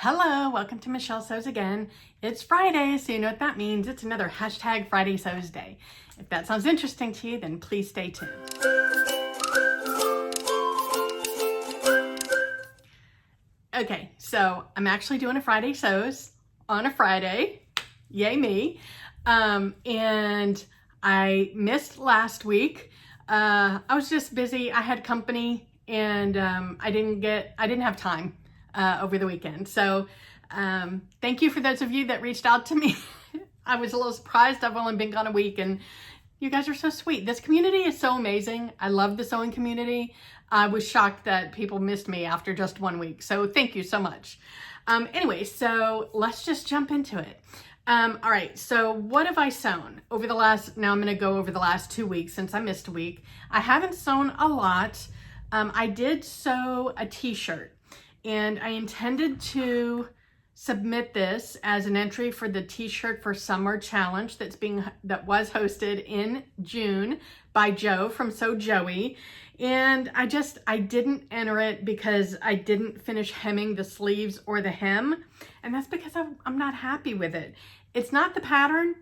Hello, welcome to Michelle Sews Again. It's Friday, so you know what that means. It's another hashtag Friday Sews Day. If that sounds interesting to you, then please stay tuned. Okay, so I'm actually doing a Friday Sews on a Friday. Yay me. And I missed last week. I was just busy. I had company and I didn't have time over the weekend. So thank you for those of you that reached out to me. I was a little surprised. I've only been gone a week and you guys are so sweet. This community is so amazing. I love the sewing community. I was shocked that people missed me after just 1 week. So thank you so much. Anyway, so let's just jump into it. All right, so what have I sewn over the last, now I'm gonna go over the last 2 weeks since I missed a week. I haven't sewn a lot. I did sew a t-shirt and I intended to submit this as an entry for the t-shirt for summer challenge that was hosted in June by Joe from Sew Joey. And I didn't enter it because I didn't finish hemming the sleeves or the hem. And that's because I'm not happy with it. It's not the pattern.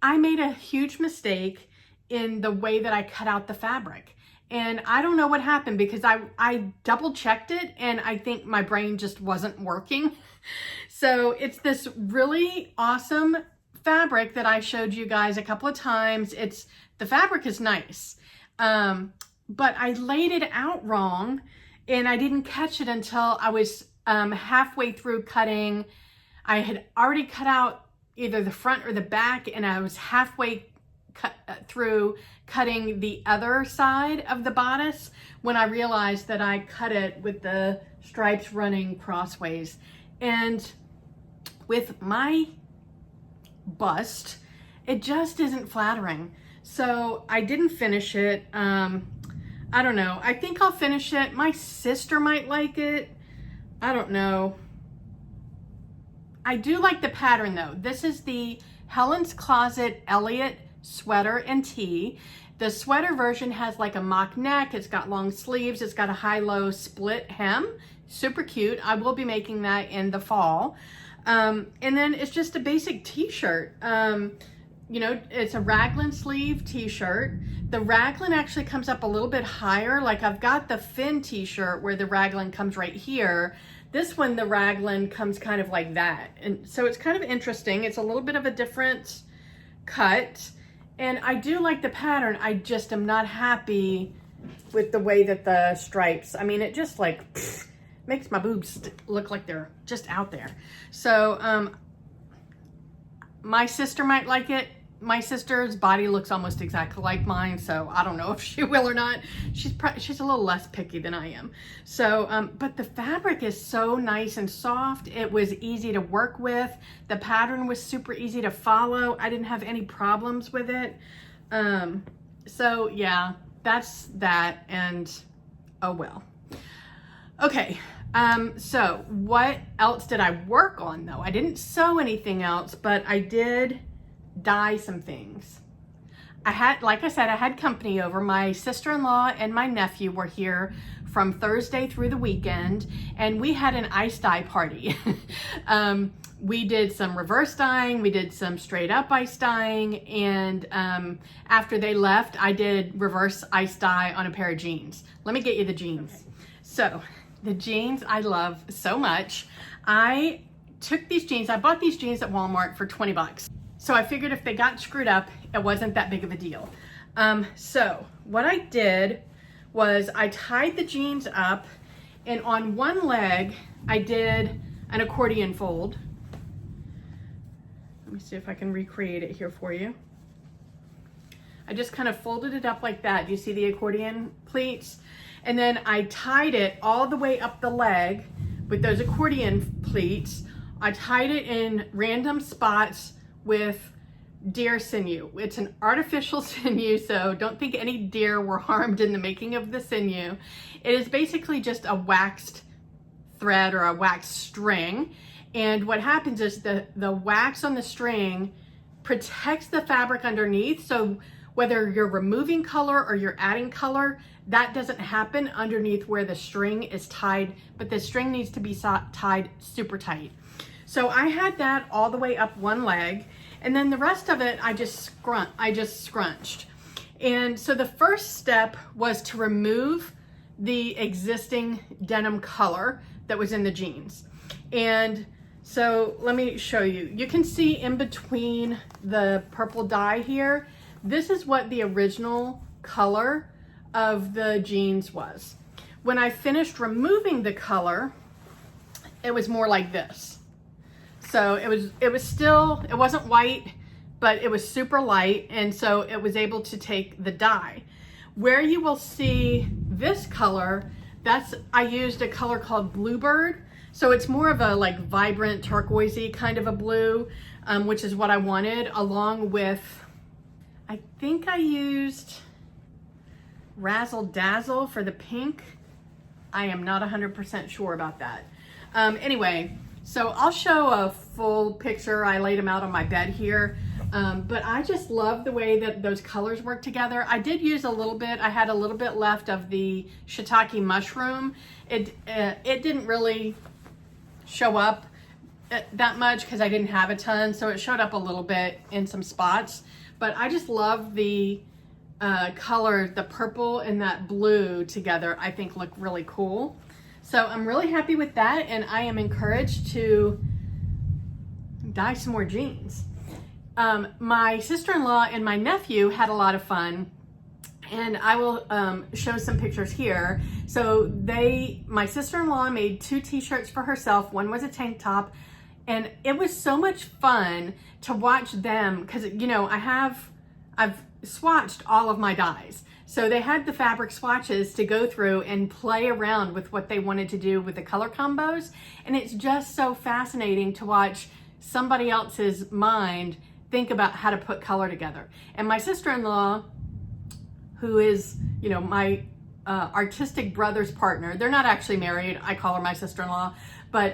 I made a huge mistake in the way that I cut out the fabric. And I don't know what happened because I double checked it and I think my brain just wasn't working. So it's this really awesome fabric that I showed you guys a couple of times. The fabric is nice, but I laid it out wrong and I didn't catch it until I was halfway through cutting. I had already cut out either the front or the back and I was halfway through cutting the other side of the bodice when I realized that I cut it with the stripes running crossways. And with my bust, it just isn't flattering. So I didn't finish it. I don't know. I think I'll finish it. My sister might like it. I don't know. I do like the pattern though. This is the Helen's Closet Elliott sweater and tee. The sweater version has like a mock neck. It's got long sleeves. It's got a high-low split hem. Super cute. I will be making that in the fall. And then it's just a basic t-shirt. You know, it's a raglan sleeve t-shirt. The raglan actually comes up a little bit higher. Like I've got the fin t-shirt where the raglan comes right here. This one, the raglan comes kind of like that. And so it's kind of interesting. It's a little bit of a different cut. And I do like the pattern. I just am not happy with the way that the stripes, I mean, it just like makes my boobs look like they're just out there. So my sister might like it. My sister's body looks almost exactly like mine, so I don't know if she will or not. She's a little less picky than I am. So, but the fabric is so nice and soft. It was easy to work with. The pattern was super easy to follow. I didn't have any problems with it. So yeah, that's that, and oh well. Okay, so what else did I work on though? I didn't sew anything else, but I did dye some things. Like I said, I had company over. My sister-in-law and my nephew were here from Thursday through the weekend, and we had an ice dye party. We did some reverse dyeing, we did some straight up ice dyeing, and after they left, I did reverse ice dye on a pair of jeans. Let me get you the jeans. Okay. So the jeans I love so much. I took these jeans, I bought these jeans at Walmart for 20 bucks. So I figured if they got screwed up, it wasn't that big of a deal. So what I did was I tied the jeans up, and on one leg, I did an accordion fold. Let me see if I can recreate it here for you. I just kind of folded it up like that. Do you see the accordion pleats? And then I tied it all the way up the leg with those accordion pleats. I tied it in random spots with deer sinew. It's an artificial sinew, so don't think any deer were harmed in the making of the sinew. It is basically just a waxed thread or a waxed string. And what happens is the wax on the string protects the fabric underneath. So whether you're removing color or you're adding color, that doesn't happen underneath where the string is tied, but the string needs to be tied super tight. So I had that all the way up one leg, and then the rest of it I just scrunched. And so the first step was to remove the existing denim color that was in the jeans. And so let me show you. You can see in between the purple dye here, this is what the original color of the jeans was. When I finished removing the color, it was more like this. So it wasn't white, but it was super light, and so it was able to take the dye. Where you will see this color, I used a color called Bluebird. So it's more of a like vibrant turquoisey kind of a blue, which is what I wanted, along with, I think I used Razzle Dazzle for the pink. I am not 100% sure about that. Anyway, so I'll show a full picture. I laid them out on my bed here. But I just love the way that those colors work together. I did use a little bit. I had a little bit left of the shiitake mushroom. It didn't really show up that much because I didn't have a ton. So it showed up a little bit in some spots. But I just love the color, the purple and that blue together, I think look really cool. So I'm really happy with that, and I am encouraged to dye some more jeans. My sister-in-law and my nephew had a lot of fun, and I will show some pictures here. So my sister-in-law made 2 t-shirts for herself. One was a tank top, and it was so much fun to watch them because, you know, I've swatched all of my dyes. So they had the fabric swatches to go through and play around with what they wanted to do with the color combos. And it's just so fascinating to watch somebody else's mind think about how to put color together. And my sister-in-law, who is, you know, my artistic brother's partner, they're not actually married. I call her my sister-in-law, but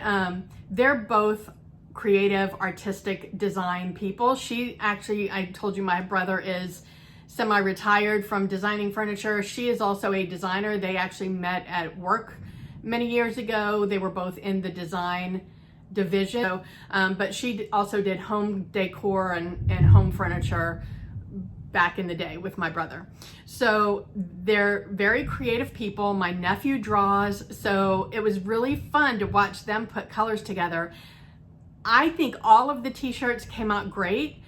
they're both creative, artistic design people. I told you my brother is semi-retired from designing furniture. She is also a designer. They actually met at work many years ago. They were both in the design division. So, but she also did home decor and home furniture back in the day with my brother. So they're very creative people. My nephew draws, so it was really fun to watch them put colors together. I think all of the t-shirts came out great.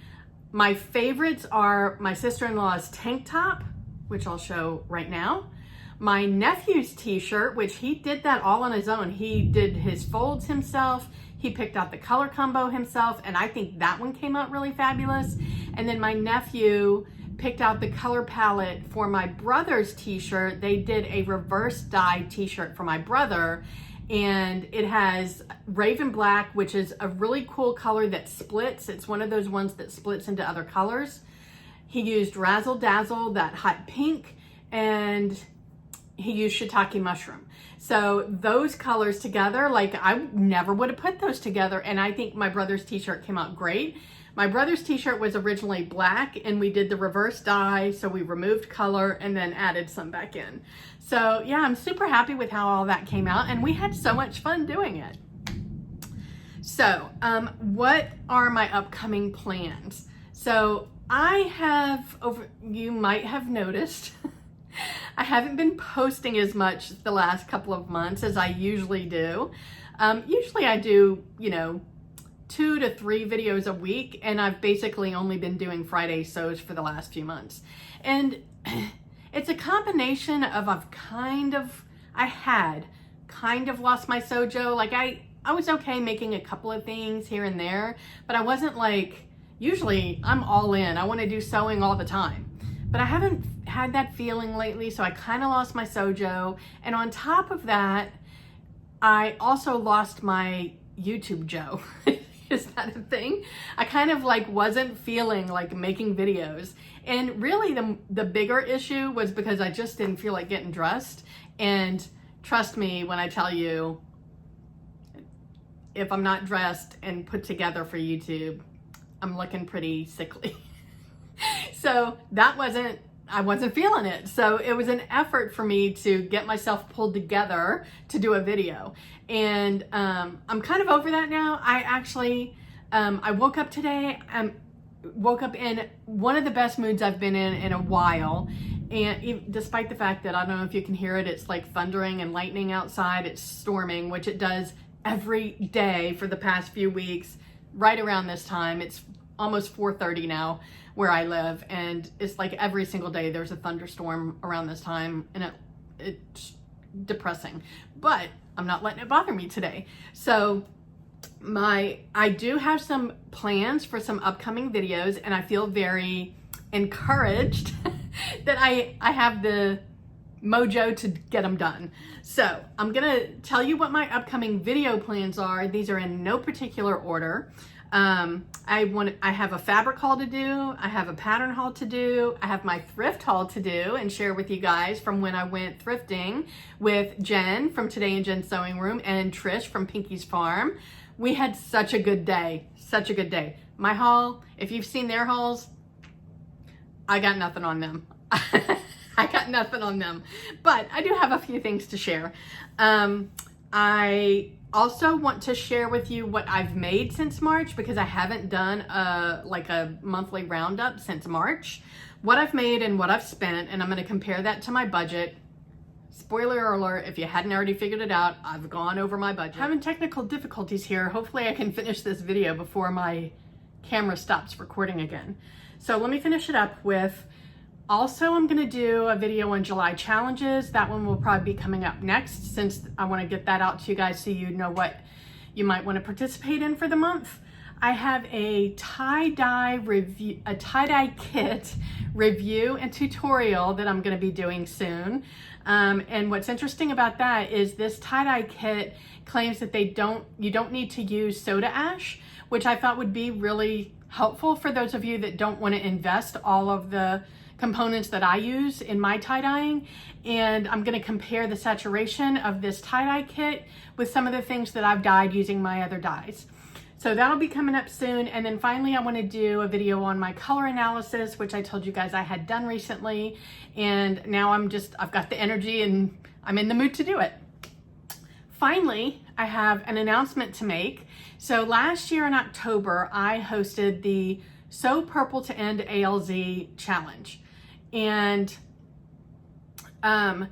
My favorites are my sister-in-law's tank top, which I'll show right now. My nephew's t-shirt, which he did that all on his own. He did his folds himself. He picked out the color combo himself, and I think that one came out really fabulous. And then my nephew picked out the color palette for my brother's t-shirt. They did a reverse dye t-shirt for my brother, and it has Raven Black, which is a really cool color that splits. It's one of those ones that splits into other colors. He used Razzle Dazzle, that hot pink, and he used shiitake mushroom. So those colors together, like I never would have put those together, and I think my brother's t-shirt came out great. My brother's t-shirt was originally black, and we did the reverse dye, so we removed color and then added some back in. So yeah, I'm super happy with how all that came out, and we had so much fun doing it. So what are my upcoming plans? So you might have noticed, I haven't been posting as much the last couple of months as I usually do. Usually I do, 2 to 3 videos a week, and I've basically only been doing Friday sews for the last few months. And it's a combination of I had kind of lost my sojo. Like I was okay making a couple of things here and there, but I wasn't like, usually I'm all in. I want to do sewing all the time. But I haven't had that feeling lately, so I kind of lost my sojo. And on top of that, I also lost my YouTube Joe. Is that a thing? I kind of like wasn't feeling like making videos. And really the bigger issue was because I just didn't feel like getting dressed. And trust me when I tell you, if I'm not dressed and put together for YouTube, I'm looking pretty sickly. So that wasn't I wasn't feeling it. So it was an effort for me to get myself pulled together to do a video. And I'm kind of over that now. I actually, I woke up today, woke up in one of the best moods I've been in a while. And despite the fact that, I don't know if you can hear it, it's like thundering and lightning outside, it's storming, which it does every day for the past few weeks, right around this time. It's almost 4:30 now where I live, and it's like every single day there's a thunderstorm around this time, and it's depressing, but I'm not letting it bother me today. So I do have some plans for some upcoming videos, and I feel very encouraged that I have the mojo to get them done. So I'm gonna tell you what my upcoming video plans are. These are in no particular order. I have a fabric haul to do, I have a pattern haul to do, I have my thrift haul to do and share with you guys from when I went thrifting with Jen from Today in Jen's Sewing Room and Trish from Pinky's Farm. We had such a good day, such a good day. My haul, if you've seen their hauls, I got nothing on them. I got nothing on them, but I do have a few things to share. I also want to share with you what I've made since March, because I haven't done like a monthly roundup since March. What I've made and what I've spent, and I'm going to compare that to my budget. Spoiler alert, if you hadn't already figured it out, I've gone over my budget. Having technical difficulties here. Hopefully I can finish this video before my camera stops recording again. So let me finish it up with, also I'm going to do a video on July challenges. That one will probably be coming up next, since I want to get that out to you guys so you know what you might want to participate in for the month. I have a tie-dye kit review and tutorial that I'm going to be doing soon. And what's interesting about that is this tie-dye kit claims that you don't need to use soda ash, which I thought would be really helpful for those of you that don't want to invest all of the components that I use in my tie-dyeing. And I'm going to compare the saturation of this tie-dye kit with some of the things that I've dyed using my other dyes. So that'll be coming up soon. And then finally, I want to do a video on my color analysis, which I told you guys I had done recently. And now I've got the energy and I'm in the mood to do it. Finally, I have an announcement to make. So last year in October, I hosted the Sew Purple to End ALZ challenge. And that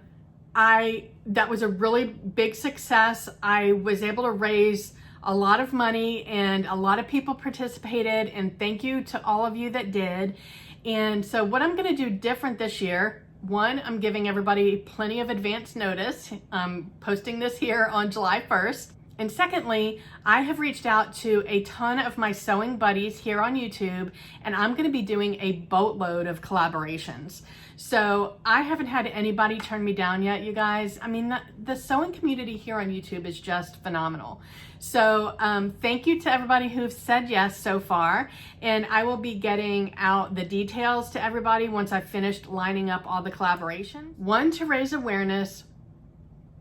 was a really big success. I was able to raise a lot of money and a lot of people participated, and thank you to all of you that did. And so what I'm going to do different this year, one, I'm giving everybody plenty of advance notice. I'm posting this here on July 1st. And secondly, I have reached out to a ton of my sewing buddies here on YouTube, and I'm going to be doing a boatload of collaborations. So I haven't had anybody turn me down yet, you guys. I mean, the sewing community here on YouTube is just phenomenal. So thank you to everybody who's said yes so far. And I will be getting out the details to everybody once I've finished lining up all the collaboration. 1, to raise awareness.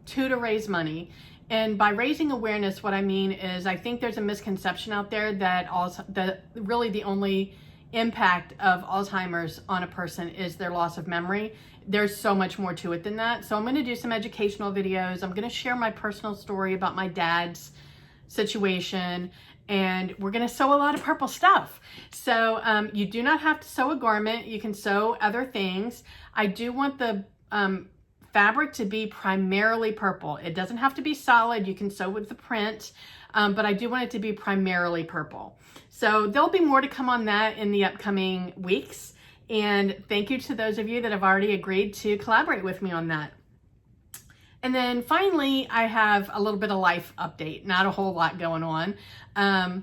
2, to raise money. And by raising awareness, what I mean is I think there's a misconception out there that really the only impact of Alzheimer's on a person is their loss of memory. There's so much more to it than that. So I'm going to do some educational videos. I'm going to share my personal story about my dad's situation, and we're going to sew a lot of purple stuff. So you do not have to sew a garment. You can sew other things. I do want the fabric to be primarily purple. It doesn't have to be solid. You can sew with the print, but I do want it to be primarily purple. So there'll be more to come on that in the upcoming weeks. And thank you to those of you that have already agreed to collaborate with me on that. And then finally, I have a little bit of life update, not a whole lot going on. I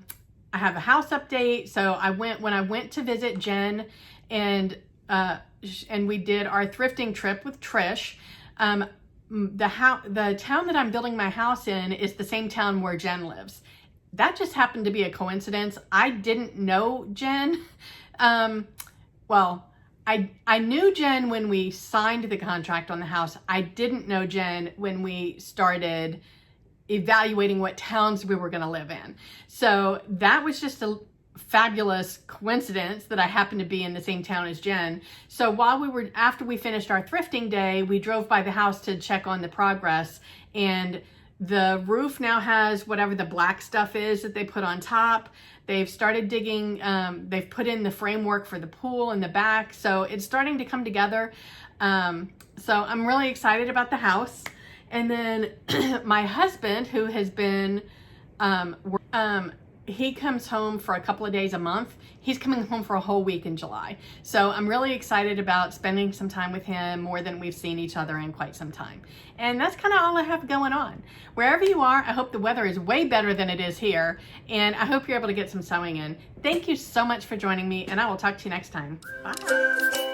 have a house update. So when I went to visit Jen and we did our thrifting trip with Trish, the town that I'm building my house in is the same town where Jen lives. That just happened to be a coincidence. I didn't know Jen. Well, I knew Jen when we signed the contract on the house. I didn't know Jen when we started evaluating what towns we were going to live in. So that was just fabulous coincidence that I happened to be in the same town as Jen. So after we finished our thrifting day, we drove by the house to check on the progress, and the roof now has whatever the black stuff is that they put on top. They've started digging, they've put in the framework for the pool in the back. So it's starting to come together. So I'm really excited about the house. And then my husband, who has been, he comes home for a couple of days a month. He's coming home for a whole week in July. So I'm really excited about spending some time with him, more than we've seen each other in quite some time. And that's kind of all I have going on. Wherever you are, I hope the weather is way better than it is here. And I hope you're able to get some sewing in. Thank you so much for joining me, and I will talk to you next time. Bye.